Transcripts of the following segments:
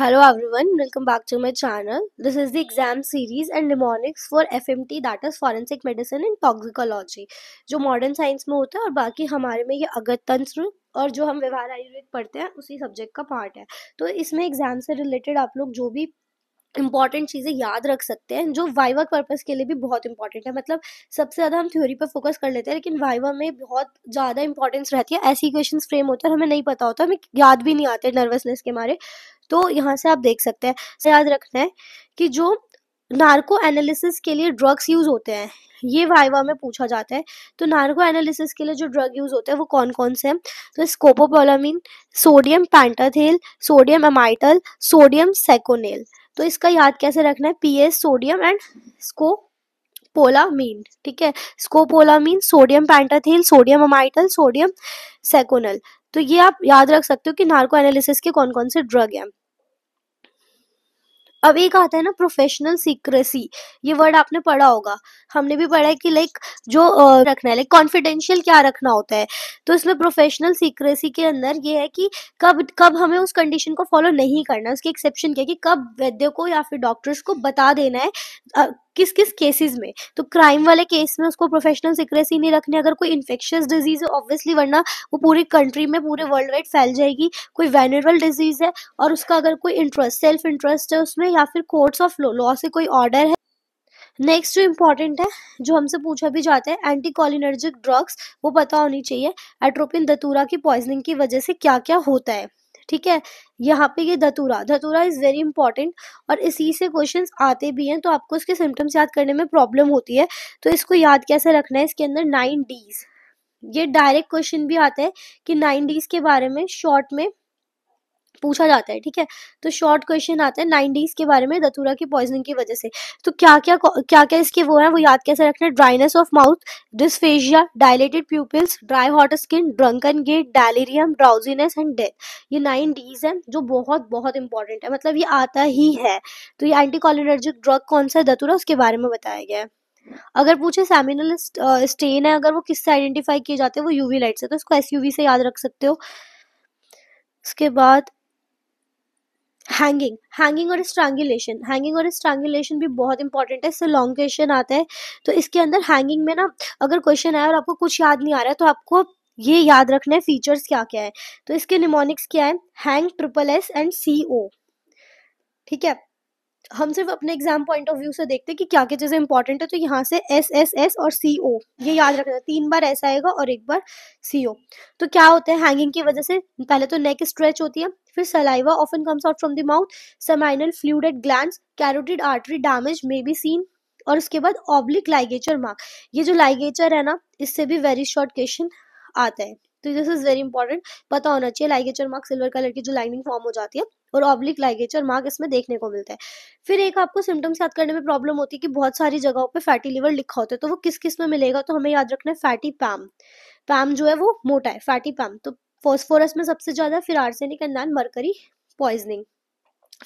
Hello everyone, welcome back to my channel. This is the exam series and mnemonics for FMT, that is Forensic Medicine and Toxicology, जो modern science में होता है और बाकी हमारे में ये अगत तंत्र और जो हम व्यवहार आयुर्वेद पढ़ते हैं उसी सब्जेक्ट का पार्ट है। तो इसमें एग्जाम से रिलेटेड आप लोग जो भी इंपॉर्टेंट चीज़ें याद रख सकते हैं जो वाइवा पर्पस के लिए भी बहुत इंपॉर्टेंट है। मतलब सबसे ज़्यादा हम थ्योरी पर फोकस कर लेते हैं लेकिन वाइवा में बहुत ज़्यादा इंपॉर्टेंस रहती है। ऐसी क्वेश्चंस फ्रेम होते हैं और हमें नहीं पता होता, हमें याद भी नहीं आते नर्वसनेस के मारे। तो यहाँ से आप देख सकते हैं, याद रखना है कि जो नार्को एनालिसिस के लिए ड्रग्स यूज होते हैं ये वाइवा में पूछा जाता है। तो नार्को एनालिसिस के लिए जो ड्रग यूज होते हैं वो कौन कौन से हैं? तो scopolamine, sodium pentothal, sodium amytal, sodium seconal. तो इसका याद कैसे रखना है? PS, sodium and scopolamine. ठीक है, scopolamine, sodium pentothal, sodium amytal, sodium seconal. तो ये आप याद रख सकते हो कि नार्को एनालिसिस के कौन कौन से ड्रग हैं। अब एक आता है ना प्रोफेशनल सीक्रेसी, ये वर्ड आपने पढ़ा होगा, हमने भी पढ़ा है कि लाइक जो रखना है, लाइक कॉन्फिडेंशियल क्या रखना होता है। तो इसमें प्रोफेशनल सीक्रेसी के अंदर ये है कि कब कब हमें उस कंडीशन को फॉलो नहीं करना है। उसकी एक्सेप्शन क्या है कि कब वैद्य को या फिर डॉक्टर्स को बता देना है किस किस केसेस में। तो क्राइम वाले केस में उसको प्रोफेशनल सीक्रेसी नहीं रखनी। अगर कोई इन्फेक्शियस डिजीज है ऑब्वियसली, वरना वो पूरी कंट्री में पूरे वर्ल्ड वाइड फैल जाएगी। कोई वेनरल डिजीज है और उसका अगर कोई इंटरेस्ट, सेल्फ इंटरेस्ट है उसमें या फिर कोर्ट्स ऑफ लॉ से कोई ऑर्डर है। नेक्स्ट जो इम्पोर्टेंट है, जो हमसे पूछा भी जाता है, एंटी कॉलिनर्जिक ड्रग्स वो पता होनी चाहिए। एट्रोपिन धतूरा की पॉइजनिंग की वजह से क्या क्या होता है। ठीक है, यहाँ पे ये धतूरा धतूरा इज वेरी इंपॉर्टेंट और इसी से क्वेश्चंस आते भी हैं। तो आपको इसके सिम्टम्स याद करने में प्रॉब्लम होती है। तो इसको याद कैसे रखना है? इसके अंदर 9 डीज, ये डायरेक्ट क्वेश्चन भी आता है कि 9 डीज के बारे में शॉर्ट में पूछा जाता है। ठीक है, तो शॉर्ट क्वेश्चन आता है 9 डीज के बारे में धतूरा की पॉइजनिंग की वजह से। तो क्या क्या इसके वो है, वो याद कैसे रखना है? Dryness of mouth, dysphagia, dilated pupils, dry hot skin, drunken gait, delirium, drowsiness and death. ये 9 डीज है जो बहुत बहुत इंपॉर्टेंट है, मतलब ये आता ही है। तो ये एंटीकोलिनर्जिक ड्रग कौन सा है? धतूरा, उसके बारे में बताया गया है। अगर पूछे सेमिनल स्टेन है अगर, वो किससे आइडेंटिफाई किए जाते हैं? वो यूवी लाइट से, तो इसको एसयूवी से याद रख सकते हो। उसके बाद हैंगिंग और स्ट्रैंगुलेशन भी बहुत इंपॉर्टेंट है। इससे लॉन्ग क्वेश्चन आता है। तो इसके अंदर हैंगिंग में ना अगर क्वेश्चन आया और आपको कुछ याद नहीं आ रहा है तो आपको ये याद रखना है फीचर्स क्या क्या है। तो इसके निमोनिक्स क्या है? Hang, triple S and CO। ठीक है, हम सिर्फ अपने एग्जाम पॉइंट ऑफ व्यू से देखते हैं कि क्या क्या चीजें इंपॉर्टेंट है। तो यहाँ से SSS और CO ये याद रखना है। 3 बार S आएगा और 1 बार CO। तो क्या होता है हैंगिंग की वजह से? पहले तो नेक स्ट्रेच होती है, फिर saliva often comes out from the mouth, seminal fluid at glands, carotid artery damage may be seen, और उसके बाद ऑब्लिक लाइगेचर मार्क। ये जो लाइगेचर है ना, इससे भी वेरी शॉर्ट क्वेश्चन आता है। तो दिस इज वेरी इंपॉर्टेंट, पता होना चाहिए। लाइगेचर मार्क सिल्वर कलर की जो लाइनिंग फॉर्म हो जाती है और ऑब्लिक लाइगेचर मार्क इसमें देखने को मिलता है। फिर एक आपको सिम्टम्स याद करने में प्रॉब्लम होती है कि बहुत सारी जगहों पे फैटी लिवर लिखा होता है, तो वो किस किस में मिलेगा? तो हमें याद रखना है फैटी पैम। पैम जो है वो मोटा है, फैटी पैम। तो फॉस्फोरस में सबसे ज्यादा, फिर arsenic and then mercury poisoning.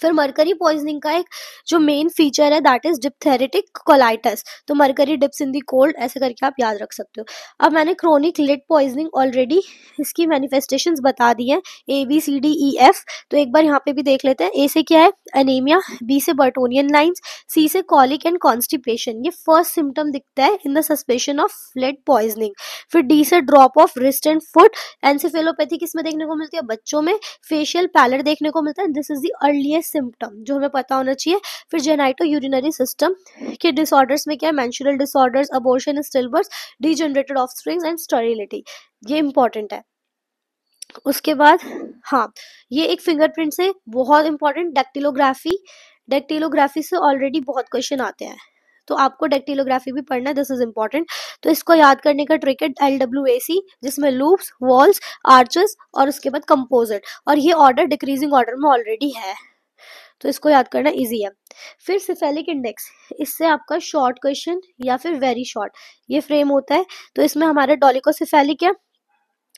फिर मरकरी पॉइजनिंग का एक जो मेन फीचर है दैट इज डिप्थेरेटिक कोलाइटिस। तो mercury dips in the cold, ऐसे करके आप याद रख सकते हो। अब मैंने क्रोनिक लिड पॉइजनिंग ऑलरेडी इसकी मैनिफेस्टेशंस बता दी हैं, ABCDEF। तो एक बार यहाँ पे भी देख लेते हैं। ए से क्या है? एनीमिया, B से बर्टोनियन लाइंस, C से कॉलिक एंड कॉन्स्टिपेशन। ये फर्स्ट सिम्टम दिखता है in the suspicion of lead poisoning. फिर D से drop of wrist and foot. Encephalopathy किसमें देखने को मिलती है? बच्चों में। फेशियल पैलर देखने को मिलता है। This is the earliest symptom जो हमें पता होना चाहिए। फिर जेनाइटो यूरिनरी सिस्टम के डिसऑर्डर्स में क्या है? Menstrual disorders, abortion, stillbirth, degenerated offsprings and sterility. ये इंपॉर्टेंट है। उसके बाद हाँ, ये एक फिंगरप्रिंट से बहुत इंपॉर्टेंट, डेक्टिलोग्राफी। डेक्टिलोग्राफी से ऑलरेडी बहुत क्वेश्चन आते हैं, तो आपको डेक्टिलोग्राफी भी पढ़ना है, दिस इज इंपॉर्टेंट। तो इसको याद करने का ट्रिक है LWAC, जिसमें लूप्स, वॉल्स, आर्चेस और उसके बाद कंपोजिट, और ये ऑर्डर डिक्रीजिंग ऑर्डर में ऑलरेडी है, तो इसको याद करना इजी है। फिर सिफेलिक इंडेक्स, इससे आपका शॉर्ट क्वेश्चन या फिर वेरी शॉर्ट ये फ्रेम होता है। तो इसमें हमारा डॉलिकोसिफेलिक है,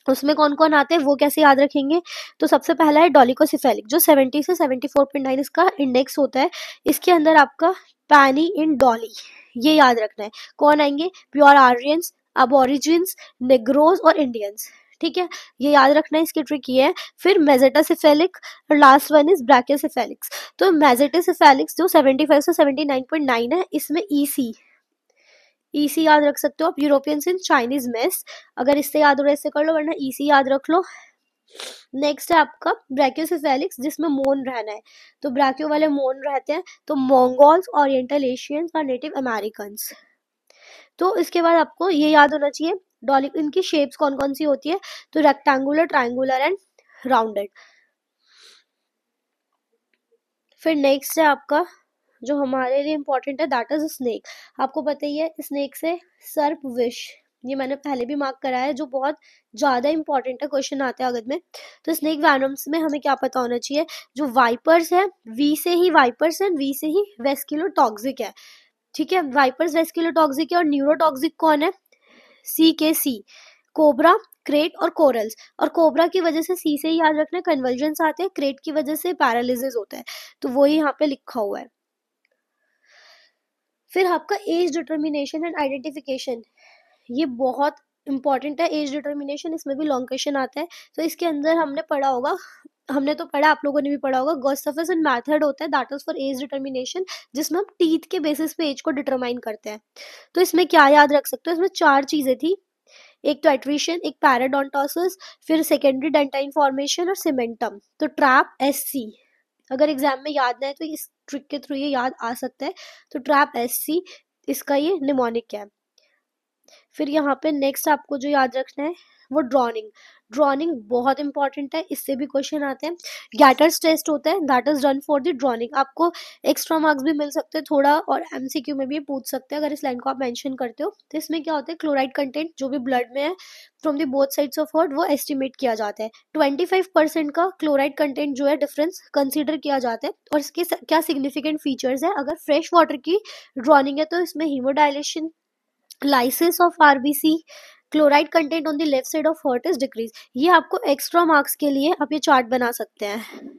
उसमें कौन कौन आते हैं वो कैसे याद रखेंगे? तो सबसे पहला है डॉलिकोसिफेलिक, जो 70 से 74.9 इसका इंडेक्स होता है। इसके अंदर आपका पैनी इन डॉली ये याद रखना है। कौन आएंगे? प्योर आर्यंस, अबोरिजिन्स, नेग्रोज और इंडियंस। ठीक है, ये याद रखना है, इसकी ट्रिक ये है। फिर मेसेटासेफेलिक और लास्ट वन इज ब्रैकियोसेफेलिक्स। तो मेसेटासेफेलिक्स जो 75 से 79.9 है, इसमें ईसी याद रख सकते हो आप, यूरोपियन सिंस चाइनीज मेस। अगर इससे याद हो रहा है इससे कर लो, वरना ईसी याद रख लो। नेक्स्ट है आपका ब्रैकियोसेफेलिक्स, जिसमें मोन रहना है। तो ब्रैकियो वाले मोन रहते हैं, तो मंगोल्स, ओरिएंटल एशियंस और नेटिव अमेरिकन। तो इसके बाद आपको ये याद होना चाहिए डॉली इनकी शेप्स कौन कौन सी होती है। तो रेक्टेंगुलर, ट्रायंगुलर एंड राउंडेड। फिर नेक्स्ट है आपका जो हमारे लिए इम्पोर्टेंट है, दैट इज स्नेक। आपको पता ही है स्नेक से सर्प विश, ये मैंने पहले भी मार्क करा है, जो बहुत ज्यादा इंपॉर्टेंट है, क्वेश्चन आते हैं अगत में। तो स्नेक वैनम्स में हमें क्या पता होना चाहिए, जो वाइपर्स है, वी से ही वाइपर्स है, वी से ही वेस्क्यूलोटॉक्सिक है। ठीक है, वाइपर्स वेस्क्यूलोटॉक्सिक है, और न्यूरोटॉक्सिक कौन है, सी के सी, कोबरा, क्रेट और कोरल्स। और कोबरा की वजह से सी से ही याद रखना, कन्वर्जेंस आते हैं, क्रेट की वजह से पैरालिसिस होता है, तो वो ही यहाँ पे लिखा हुआ है। फिर आपका एज डिटर्मिनेशन एंड आइडेंटिफिकेशन, ये बहुत इंपॉर्टेंट है एज डिटर्मिनेशन, इसमें भी लॉन्ग क्वेश्चन आता है। तो इसके अंदर हमने पढ़ा होगा, हमने तो पढ़ा, आप लोगों ने भी पढ़ा होगा, गॉस्टफसन मेथड होता है, that is for age determination, जिसमें हम टीथ के बेसिस पे एज को डिटरमाइन करते हैं। तो इसमें क्या याद रख सकते हो, इसमें 4 चीजें थी, एक तो एट्रिशन, एक पैराडोंटोसिस, फिर सेकेंडरी डेंटाइन फॉर्मेशन और सीमेंटम। तो ट्रैप एससी, अगर एग्जाम में याद ना है तो इस ट्रिक के थ्रू ये याद आ सकता है। तो ट्रैप एससी, इसका ये निमोनिक है। फिर यहाँ पे नेक्स्ट आपको जो याद रखना है वो ड्रॉनिंग। ड्रॉनिंग बहुत इंपॉर्टेंट है, इससे भी क्वेश्चन आते हैं। गैटर्स टेस्ट होता है, that is done for the drowning. आपको एक्स्ट्रा मार्क्स भी मिल सकते हैं थोड़ा, और एमसीक्यू में भी पूछ सकते हैं अगर इस लाइन को आप मेंशन करते हो। तो इसमें क्या होता है, क्लोराइड कंटेंट जो भी ब्लड में है from the both sides of heart, वो एस्टिमेट किया जाता है। 25% का क्लोराइड कंटेंट जो है डिफरेंस कंसीडर किया जाता है। और इसके क्या सिग्निफिकेंट फीचर्स है, अगर फ्रेश वाटर की ड्रॉनिंग है तो इसमें हीमोडाइलेशन, lysis of RBC, chloride content on the left side of heart is decrease. ये आपको एक्स्ट्रा मार्क्स के लिए आप ये चार्ट बना सकते हैं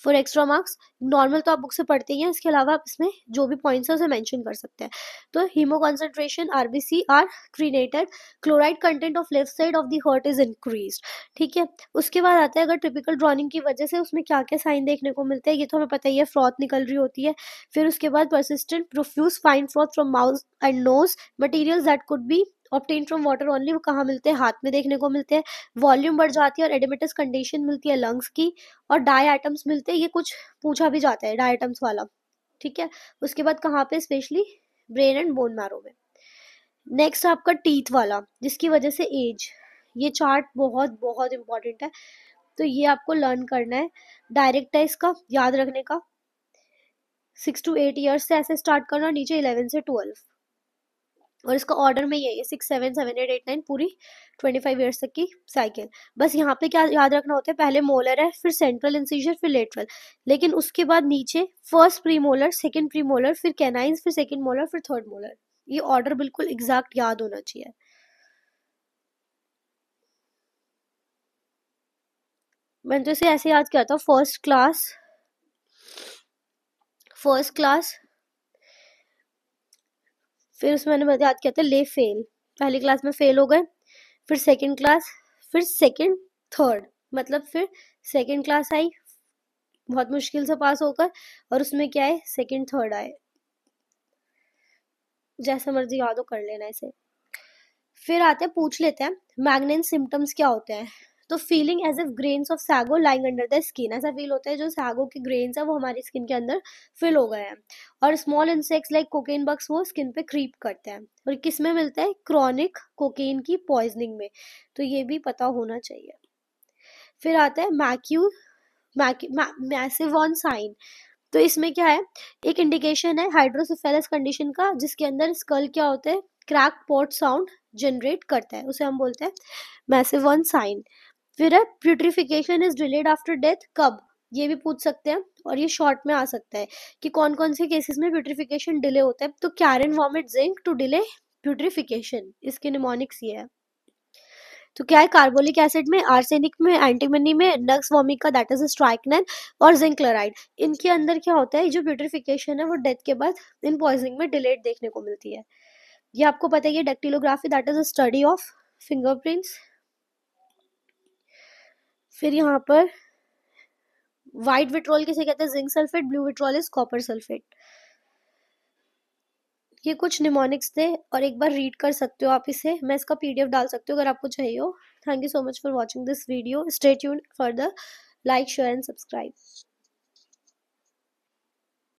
फॉर एक्स्ट्रा मार्क्स। नॉर्मल तो आप बुक से पढ़ते ही हैं, इसके अलावा आप इसमें जो भी पॉइंट्स है उसे मेंशन कर सकते हैं। तो haemoconcentration, RBC are crenated, chloride content of left side of the heart is increase. ठीक है, उसके बाद आता है अगर टिपिकल ड्रॉनिंग की वजह से उसमें क्या क्या साइन देखने को मिलते हैं, ये तो हमें पता ही है, फ्रॉथ निकल रही होती है। फिर उसके बाद persistent profuse fine froth from mouth and nose, material that could be obtain from water only, वो कहाँ मिलते हैं, हाथ में देखने को मिलते हैं। वॉल्यूम बढ़ जाती है और एडेमेटस कंडीशन मिलती है लंग्स की, और डाई आइटम्स मिलते हैं, ये कुछ पूछा भी जाता है डाई आइटम्स वाला। ठीक है, उसके बाद कहाँ पे, specially brain and bone marrow में। नेक्स्ट आपका टीथ वाला, जिसकी वजह से एज, ये चार्ट बहुत बहुत इंपॉर्टेंट है, तो ये आपको लर्न करना है। डायरेक्ट है इसका याद रखने का, 6 to 8 ईयर्स से ऐसे स्टार्ट करना, नीचे 11 से 12, और इसका ऑर्डर में ये 6, 7, 7, 8, 8, 9 पूरी 25 ईयर्स तक की साइकिल। बस यहाँ पे क्या याद रखना होता है, पहले मोलर है, फिर सेंट्रल इंसिजर, फिर लेटरल, लेकिन उसके बाद नीचे first pre molar, second pre molar, फिर कैनाइंस, फिर सेकेंड मोलर, फिर थर्ड मोलर। ये ऑर्डर बिल्कुल एग्जैक्ट याद होना चाहिए। मैंने तो इसे ऐसे याद किया था, फर्स्ट क्लास, फिर उसमें मैंने याद किया था ले फेल, पहली क्लास में फेल हो गए, फिर सेकंड क्लास, फिर सेकंड, थर्ड, मतलब फिर सेकंड क्लास आई बहुत मुश्किल से पास होकर, और उसमें क्या है, सेकंड थर्ड आए, जैसा मर्जी याद हो कर लेना इसे। फिर आते हैं, पूछ लेते हैं मैग्नेन सिम्टम्स क्या होते हैं। तो feeling as if grains of sago lying under the skin, ऐसा फील होता है जो सैगो के ग्रेन्स है वो हमारी स्किन के अंदर फिल हो गए हैं। और small insects like cocaine bugs वो स्किन पे क्रीप करते हैं, और किस में मिलता है, क्रॉनिक कोकेन की पॉइजनिंग में, तो ये भी पता होना चाहिए। फिर आता है मैसिवॉन साइन, तो इसमें क्या है, एक इंडिकेशन है हाइड्रोसेफेलस कंडीशन का, जिसके अंदर स्कल क्या होता है, क्रैक पोर्ट साउंड जनरेट करता है, उसे हम बोलते हैं मैसिवॉन साइन। फिर है putrefaction is delayed after death, कब, ये भी पूछ सकते हैं, और ये शॉर्ट में आ सकता है कि कौन कौन से केसेस में प्यूट्रिफिकेशन डिले होता है। तो कैरन वॉमिट जिंक टू डिले प्यूट्रिफिकेशन, इसके निमोनिक्स ये है। तो क्या है, कार्बोलिक एसिड में, आर्सेनिक में, एंटीमनी में, नक्स वॉमिक का दैट इज स्ट्राइकनेन, और जिंक क्लोराइड, इनके अंदर क्या होता है, जो प्यूट्रिफिकेशन है वो डेथ के बाद इन पॉइजनिंग में डिलेड देखने को मिलती है। ये आपको पता है, ये dactylography that is a study of fingerprints. फिर यहाँ पर व्हाइट विट्रोल किसे कहते हैं, zinc sulphate, blue vitriol is copper sulphate. ये कुछ निमोनिक्स थे और एक बार रीड कर सकते हो आप इसे, मैं इसका पीडीएफ डाल सकती हूँ अगर आपको चाहिए हो। Thank you so much for watching this video, stay tuned for the like share and subscribe.